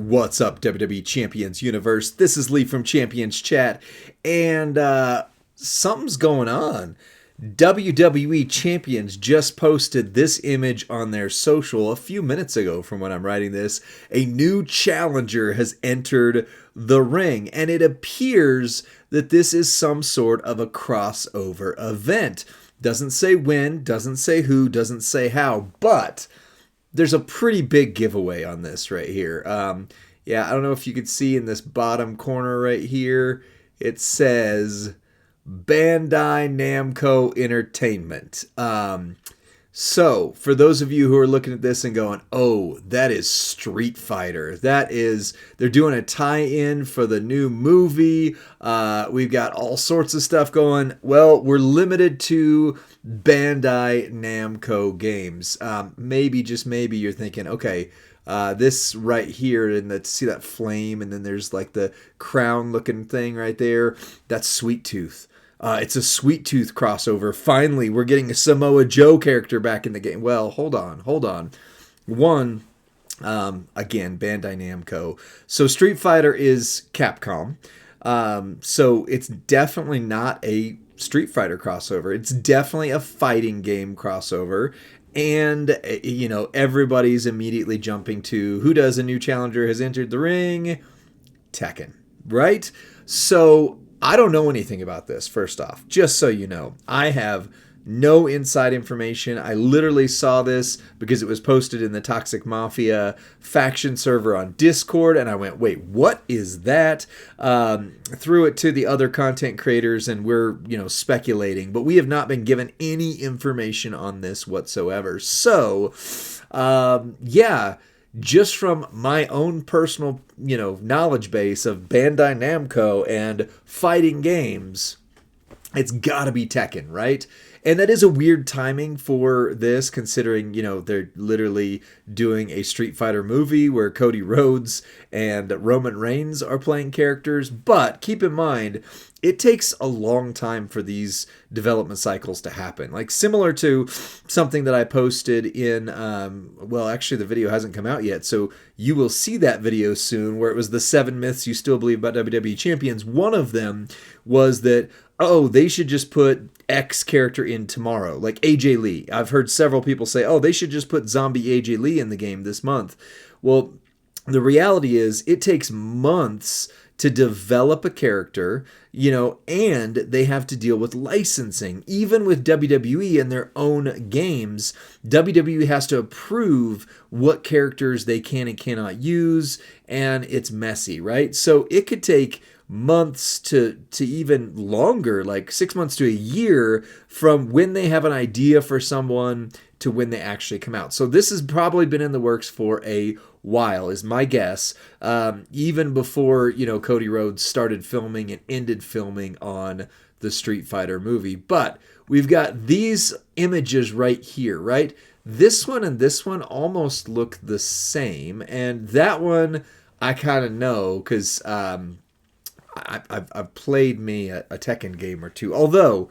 What's up, WWE Champions Universe? This is Lee from Champions Chat, and something's going on. WWE Champions just posted this image on their social a few minutes ago from when I'm writing this. A new challenger has entered the ring, and it appears that this is some sort of a crossover event. Doesn't say when, doesn't say who, doesn't say how, but there's a pretty big giveaway on this right here. I don't know if you could see in this bottom corner right here, it says Bandi Namco Entertainment. So for those of you who are looking at this and going, oh, that is Street Fighter. They're doing a tie-in for the new movie. We've got all sorts of stuff going. Well, we're limited to Bandi Namco games. Maybe, just maybe, you're thinking, okay, this right here, and see that flame, and then there's like the crown-looking thing right there. That's Sweet Tooth. It's a Sweet Tooth crossover. Finally, we're getting a Samoa Joe character back in the game. Well, hold on. One, again, Bandai Namco. So Street Fighter is Capcom. So it's definitely not a Street Fighter crossover. It's definitely a fighting game crossover. And, everybody's immediately jumping to who does a new challenger has entered the ring? Tekken, right? So I don't know anything about this, first off, just so you know. I have no inside information. I literally saw this because it was posted in the Toxic Mafia faction server on Discord, and I went, wait, what is that? Threw it to the other content creators, and we're, speculating, but we have not been given any information on this whatsoever. So, just from my own personal, knowledge base of Bandai Namco and fighting games, it's got to be Tekken, right? And that is a weird timing for this, considering, they're literally doing a Street Fighter movie where Cody Rhodes and Roman Reigns are playing characters. But keep in mind, it takes a long time for these development cycles to happen. Like similar to something that I posted in, actually the video hasn't come out yet, so you will see that video soon, where it was the 7 myths you still believe about WWE Champions. One of them was that, they should just put X character in tomorrow, like AJ Lee. I've heard several people say, they should just put zombie AJ Lee in the game this month. Well, the reality is it takes months to develop a character, and they have to deal with licensing. Even with WWE and their own games, WWE has to approve what characters they can and cannot use, and it's messy, right? So it could take months to even longer, like 6 months to a year, from when they have an idea for someone to when they actually come out. So this has probably been in the works for a while, is my guess, even before Cody Rhodes started filming and ended filming on the Street Fighter movie. But we've got these images right here, right? This one and this one almost look the same, and that one I kind of know because I've played a Tekken game or two, although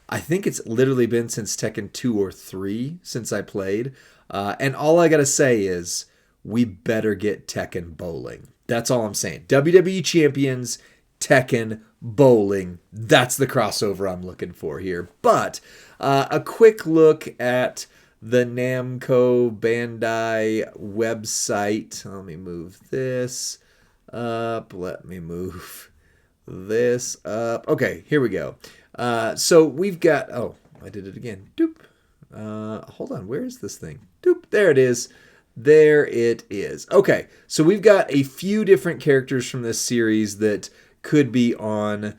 I think it's literally been since Tekken 2 or 3 since I played, and all I gotta say is we better get Tekken Bowling. That's all I'm saying. WWE Champions, Tekken Bowling. That's the crossover I'm looking for here. But a quick look at the Namco Bandai website. Let me move this up. Let me move this up. Okay, here we go. So we've got, I did it again. Doop. Hold on, where is this thing? Doop, there it is. There it is. Okay, so we've got a few different characters from this series that could be on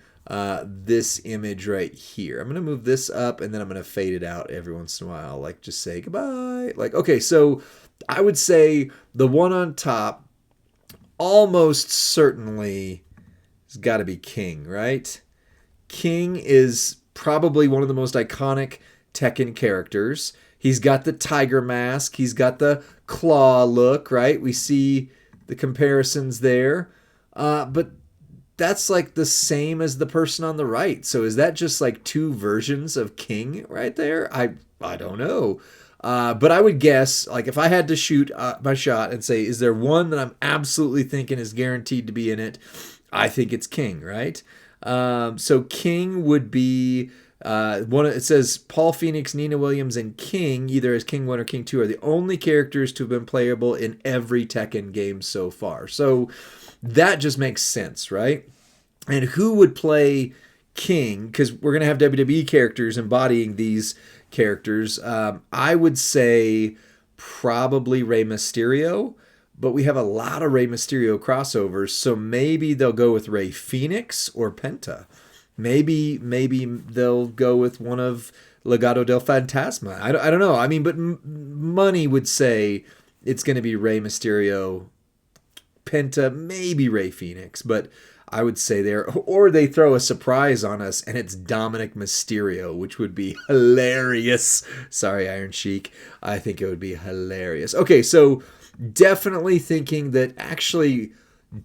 this image right here. I'm going to move this up, and then I'm going to fade it out every once in a while, like just say goodbye. Okay, so I would say the one on top almost certainly has got to be King, right? King is probably one of the most iconic Tekken characters. He's got the tiger mask. He's got the claw look, right? We see the comparisons there. But that's like the same as the person on the right. So is that just like two versions of King right there? I don't know. But I would guess, like, if I had to shoot my shot and say, is there one that I'm absolutely thinking is guaranteed to be in it? I think it's King, right? So King would be one. It says Paul Phoenix, Nina Williams, and King, either as King 1 or King 2, are the only characters to have been playable in every Tekken game so far. So that just makes sense, right? And who would play King? Because we're going to have WWE characters embodying these characters. I would say probably Rey Mysterio, but we have a lot of Rey Mysterio crossovers, so maybe they'll go with Rey Fenix or Penta. Maybe they'll go with one of Legado del Fantasma. I don't know. I mean, but money would say it's going to be Rey Mysterio, Penta, maybe Rey Fenix, but I would say there, or they throw a surprise on us and it's Dominic Mysterio, which would be hilarious. Sorry, Iron Sheik. I think it would be hilarious. Okay, so definitely thinking that actually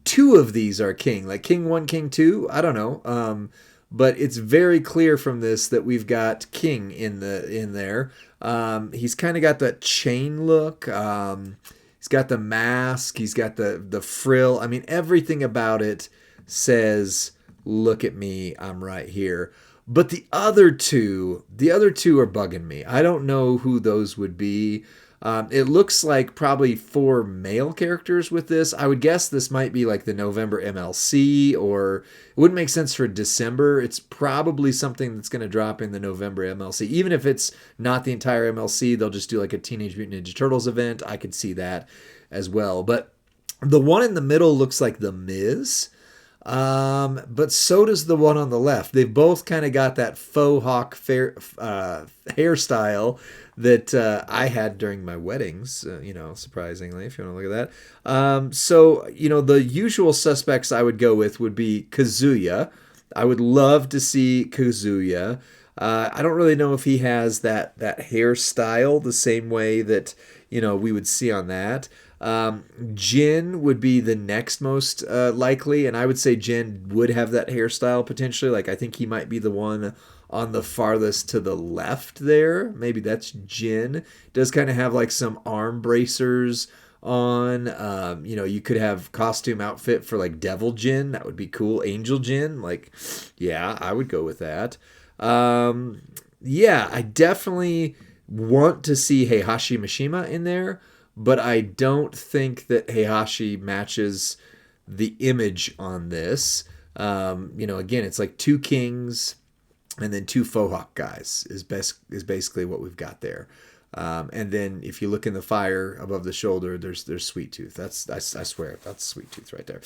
two of these are King, like King 1, King 2. I don't know. But it's very clear from this that we've got King in there. He's kind of got that chain look. He's got the mask. He's got the frill. I mean, everything about it says, look at me, I'm right here. But the other two are bugging me. I don't know who those would be. It looks like probably 4 male characters with this. I would guess this might be like the November MLC, or it wouldn't make sense for December. It's probably something that's going to drop in the November MLC. Even if it's not the entire MLC, they'll just do like a Teenage Mutant Ninja Turtles event. I could see that as well. But the one in the middle looks like The Miz. But so does the one on the left. They've both kind of got that faux hawk hairstyle that I had during my weddings, surprisingly, if you want to look at that. So, the usual suspects I would go with would be Kazuya. I would love to see Kazuya. I don't really know if he has that hairstyle the same way that, we would see on that. Jin would be the next most likely, and I would say Jin would have that hairstyle potentially. Like, I think he might be the one on the farthest to the left there. Maybe that's Jin. Does kind of have like some arm bracers on. You could have costume outfit for like Devil Jin. That would be cool. Angel Jin. Like, yeah, I would go with that. Yeah, I definitely want to see Heihachi Mishima in there, but I don't think that Heihachi matches the image on this. Again, it's like 2 kings and then 2 faux hawk guys is basically what we've got there. And then if you look in the fire above the shoulder, there's Sweet Tooth. I swear, that's Sweet Tooth right there.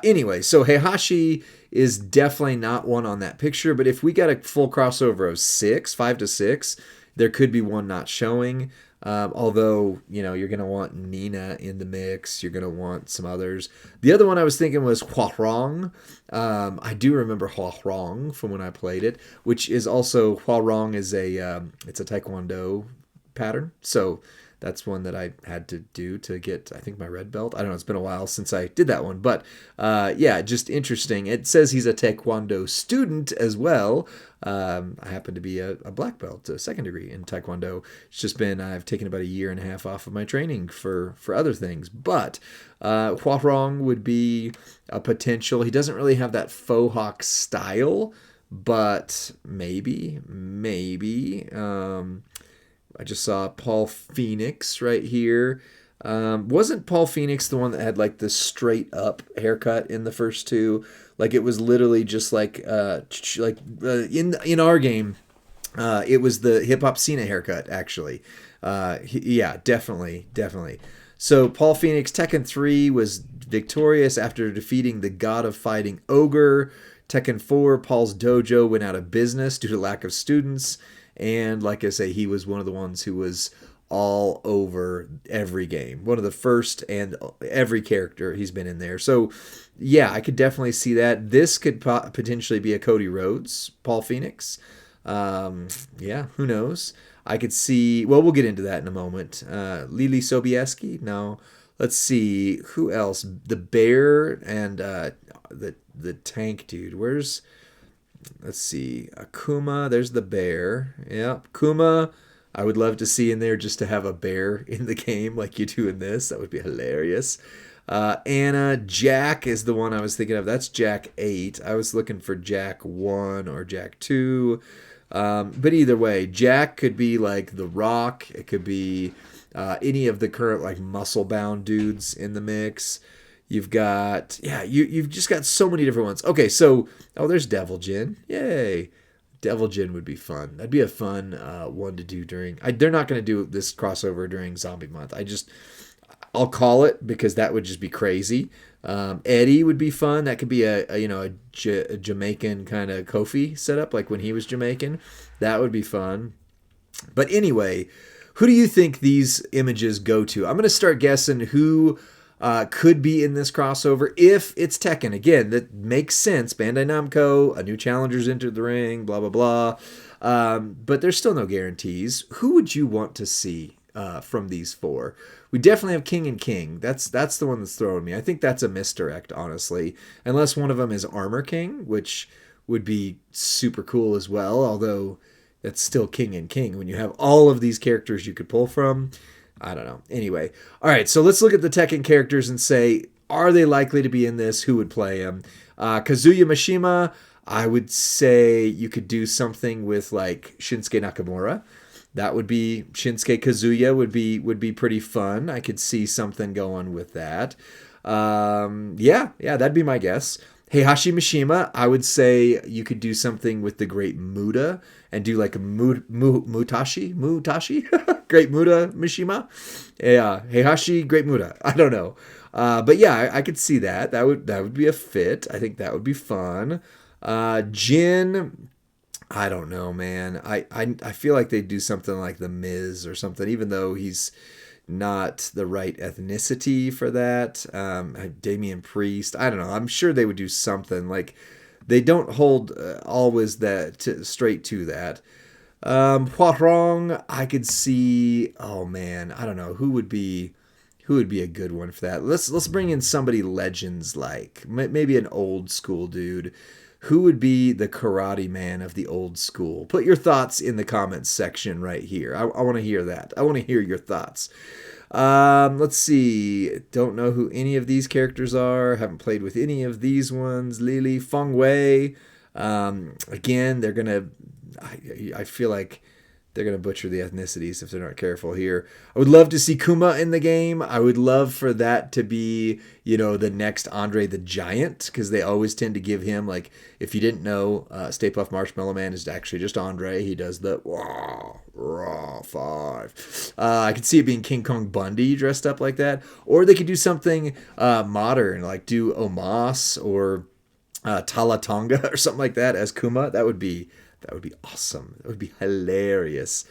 Anyway, so Heihachi is definitely not one on that picture, but if we got a full crossover of 5 to 6, there could be one not showing. Although, you're going to want Nina in the mix. You're going to want some others. The other one I was thinking was Huarong. I do remember Huarong from when I played it, which is also, Huarong is it's a Taekwondo pattern. So that's one that I had to do to get, I think, my red belt. I don't know. It's been a while since I did that one. But, yeah, just interesting. It says he's a Taekwondo student as well. I happen to be a black belt, a 2nd degree in Taekwondo. It's just been, I've taken about a year and a half off of my training for other things. But Huarong would be a potential. He doesn't really have that faux hawk style, but maybe. I just saw Paul Phoenix right here. Wasn't Paul Phoenix the one that had like the straight up haircut in the first 2? Like, it was literally just like in our game, it was the Hip Hop Cena haircut actually. Yeah, definitely. So Paul Phoenix, Tekken 3 was victorious after defeating the God of Fighting Ogre. Tekken 4, Paul's dojo went out of business due to lack of students. And like I say, he was one of the ones who was all over every game. One of the first, and every character he's been in there. So, yeah, I could definitely see that. This could potentially be a Cody Rhodes, Paul Phoenix. Yeah, who knows? I could see, well, we'll get into that in a moment. Lily Sobieski? No. Let's see, who else? The Bear and the the tank dude. Where's, let's see, Akuma. There's the bear. Yeah, Kuma. I would love to see in there just to have a bear in the game like you do in this. That would be hilarious. Anna, Jack is the one I was thinking of. That's Jack 8. I was looking for Jack 1 or Jack 2. But either way, Jack could be like The Rock. It could be any of the current like muscle-bound dudes in the mix. You've got, yeah, you've just got so many different ones. Okay, so, there's Devil Jin. Yay. Devil Jin would be fun. That'd be a fun one to do during... they're not going to do this crossover during Zombie Month. I'll call it because that would just be crazy. Eddie would be fun. That could be a Jamaican kind of Kofi setup, like when he was Jamaican. That would be fun. But anyway, who do you think these images go to? I'm going to start guessing who could be in this crossover if it's Tekken. Again, that makes sense. Bandai Namco, a new challenger's entered the ring, blah, blah, blah. But there's still no guarantees. Who would you want to see from these four? We definitely have King and King. That's the one that's throwing me. I think that's a misdirect, honestly. Unless one of them is Armor King, which would be super cool as well, although that's still King and King. When you have all of these characters you could pull from, I don't know. Anyway, all right, so let's look at the Tekken characters and say, are they likely to be in this? Who would play them? Kazuya Mishima, I would say you could do something with like Shinsuke Nakamura. That would be Shinsuke Kazuya would be pretty fun. I could see something going with that. Yeah, that'd be my guess. Heihachi Mishima, I would say you could do something with the Great Muta and do like a Mutashi? Great Muta Mishima? Yeah, Heihachi, Great Muta. I don't know. But yeah, I could see that. That would be a fit. I think that would be fun. Jin, I don't know, man. I feel like they'd do something like The Miz or something, even though he's not the right ethnicity for that. Damian Priest, I don't know. I'm sure they would do something. Like, they don't hold always that straight to that. Hwarong, I could see. Oh man, I don't know who would be a good one for that. Let's bring in somebody Legends like, maybe an old school dude. Who would be the karate man of the old school? Put your thoughts in the comments section right here. I want to hear that. I want to hear your thoughts. Let's see. Don't know who any of these characters are. Haven't played with any of these ones. Lily, Feng Wei. Again, they're going to... I feel like they're going to butcher the ethnicities if they're not careful here. I would love to see Kuma in the game. I would love for that to be, the next Andre the Giant, because they always tend to give him, like, if you didn't know, Stay Puft Marshmallow Man is actually just Andre. He does the raw 5. I could see it being King Kong Bundy dressed up like that. Or they could do something modern, like do Omos or Talatonga or something like that as Kuma. That would be awesome. That would be hilarious.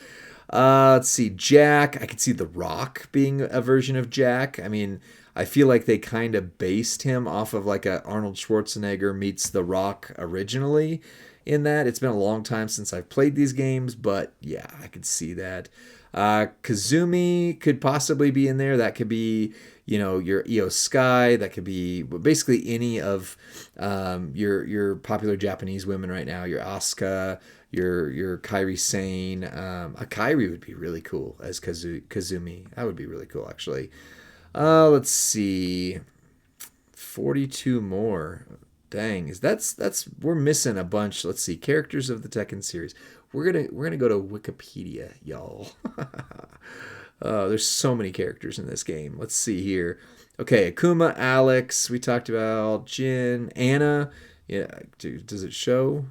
Let's see. Jack. I could see The Rock being a version of Jack. I mean, I feel like they kind of based him off of like a Arnold Schwarzenegger meets The Rock originally in that. It's been a long time since I've played these games, but yeah, I could see that. Kazumi could possibly be in there. That could be, your Io Sky. That could be basically any of your popular Japanese women right now. Your Asuka, your Kairi Sane. A Kairi would be really cool as Kazumi. That would be really cool, actually. Let's see. 42 more. Dang, we're missing a bunch. Let's see. Characters of the Tekken series. We're gonna go to Wikipedia, y'all. There's so many characters in this game. Let's see here. Okay, Akuma, Alex, we talked about. Jin, Anna. Yeah, does it show?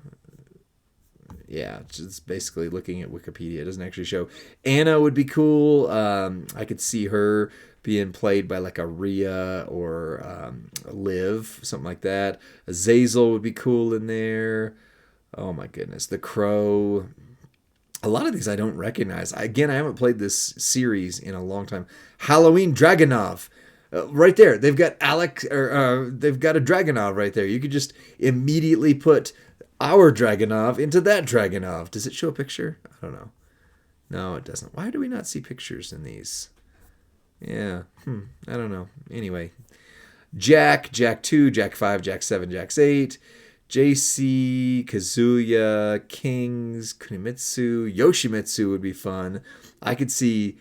Yeah, it's basically looking at Wikipedia. It doesn't actually show. Anna would be cool. I could see her being played by like a Rhea or a Liv, something like that. Azazel would be cool in there. Oh my goodness. The Crow. A lot of these I don't recognize. Again, I haven't played this series in a long time. Halloween Dragunov. Right there. They've got they've got a Dragunov right there. You could just immediately put our Dragunov into that Dragunov. Does it show a picture? I don't know. No, it doesn't. Why do we not see pictures in these? Yeah. I don't know. Anyway. Jack, Jack 2, Jack 5, Jack 7, Jack 8, JC, Kazuya, Kings, Kunimitsu, Yoshimitsu would be fun. I could see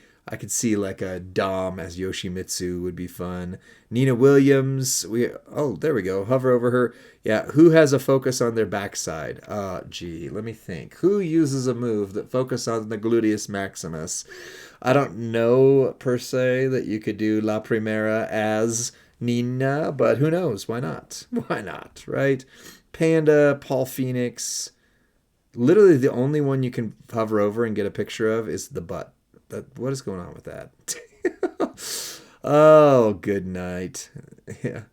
like a Dom as Yoshimitsu would be fun. Nina Williams, there we go. Hover over her. Yeah, who has a focus on their backside? Let me think. Who uses a move that focuses on the gluteus maximus? I don't know per se that you could do La Primera as Nina, but who knows? Why not? Why not, right? Panda, Paul Phoenix. Literally the only one you can hover over and get a picture of is the butt. What is going on with that? Oh, good night. Yeah.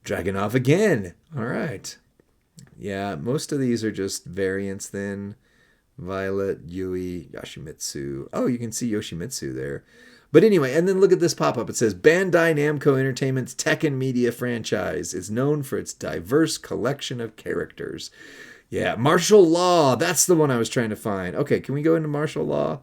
Dragunov again. All right. Yeah, most of these are just variants then. Violet, Yui, Yoshimitsu. Oh, you can see Yoshimitsu there. But anyway, and then look at this pop-up. It says, Bandai Namco Entertainment's Tekken Media franchise is known for its diverse collection of characters. Yeah, Martial Law. That's the one I was trying to find. Okay, can we go into Martial Law?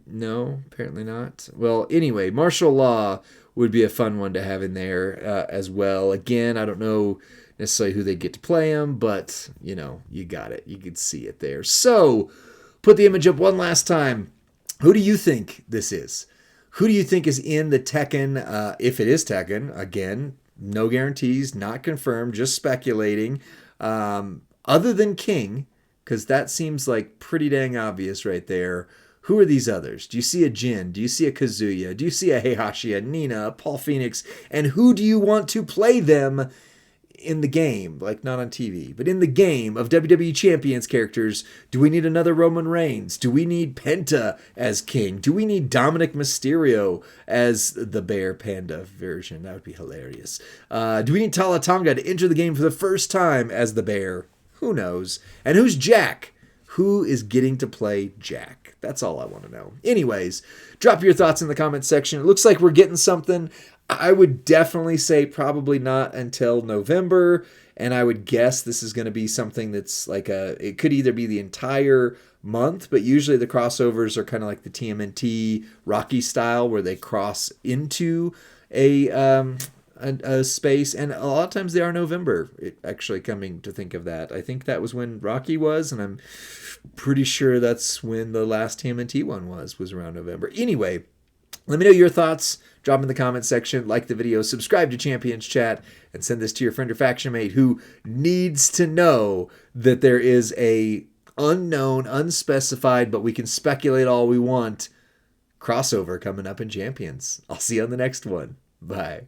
No, apparently not. Well, anyway, Martial Law would be a fun one to have in there as well. Again, I don't know necessarily who they get to play him, but, you got it. You could see it there. So, put the image up one last time. Who do you think this is? Who do you think is in the Tekken, if it is Tekken? Again, no guarantees, not confirmed, just speculating. Other than King, because that seems like pretty dang obvious right there. Who are these others? Do you see a Jin? Do you see a Kazuya? Do you see a Heihachi, a Nina, a Paul Phoenix? And who do you want to play them in the game? Like, not on TV, but in the game of WWE Champions characters. Do we need another Roman Reigns? Do we need Penta as King? Do we need Dominic Mysterio as the Bear Panda version? That would be hilarious. Do we need Tala Tonga to enter the game for the first time as the Bear? Who knows? And who's Jack? Who is getting to play Jack? That's all I want to know. Anyways, drop your thoughts in the comments section. It looks like we're getting something. I would definitely say probably not until November. And I would guess this is going to be something that's like it could either be the entire month, but usually the crossovers are kind of like the TMNT Rocky style where they cross into a space, and a lot of times they are November, actually, coming to think of that. I think that was when Rocky was, and I'm pretty sure that's when the last TMNT one was around November. Anyway, let me know your thoughts. Drop in the comment section, like the video, subscribe to Champions Chat, and send this to your friend or faction mate who needs to know that there is a unknown, unspecified, but we can speculate all we want, crossover coming up in Champions. I'll see you on the next one. Bye.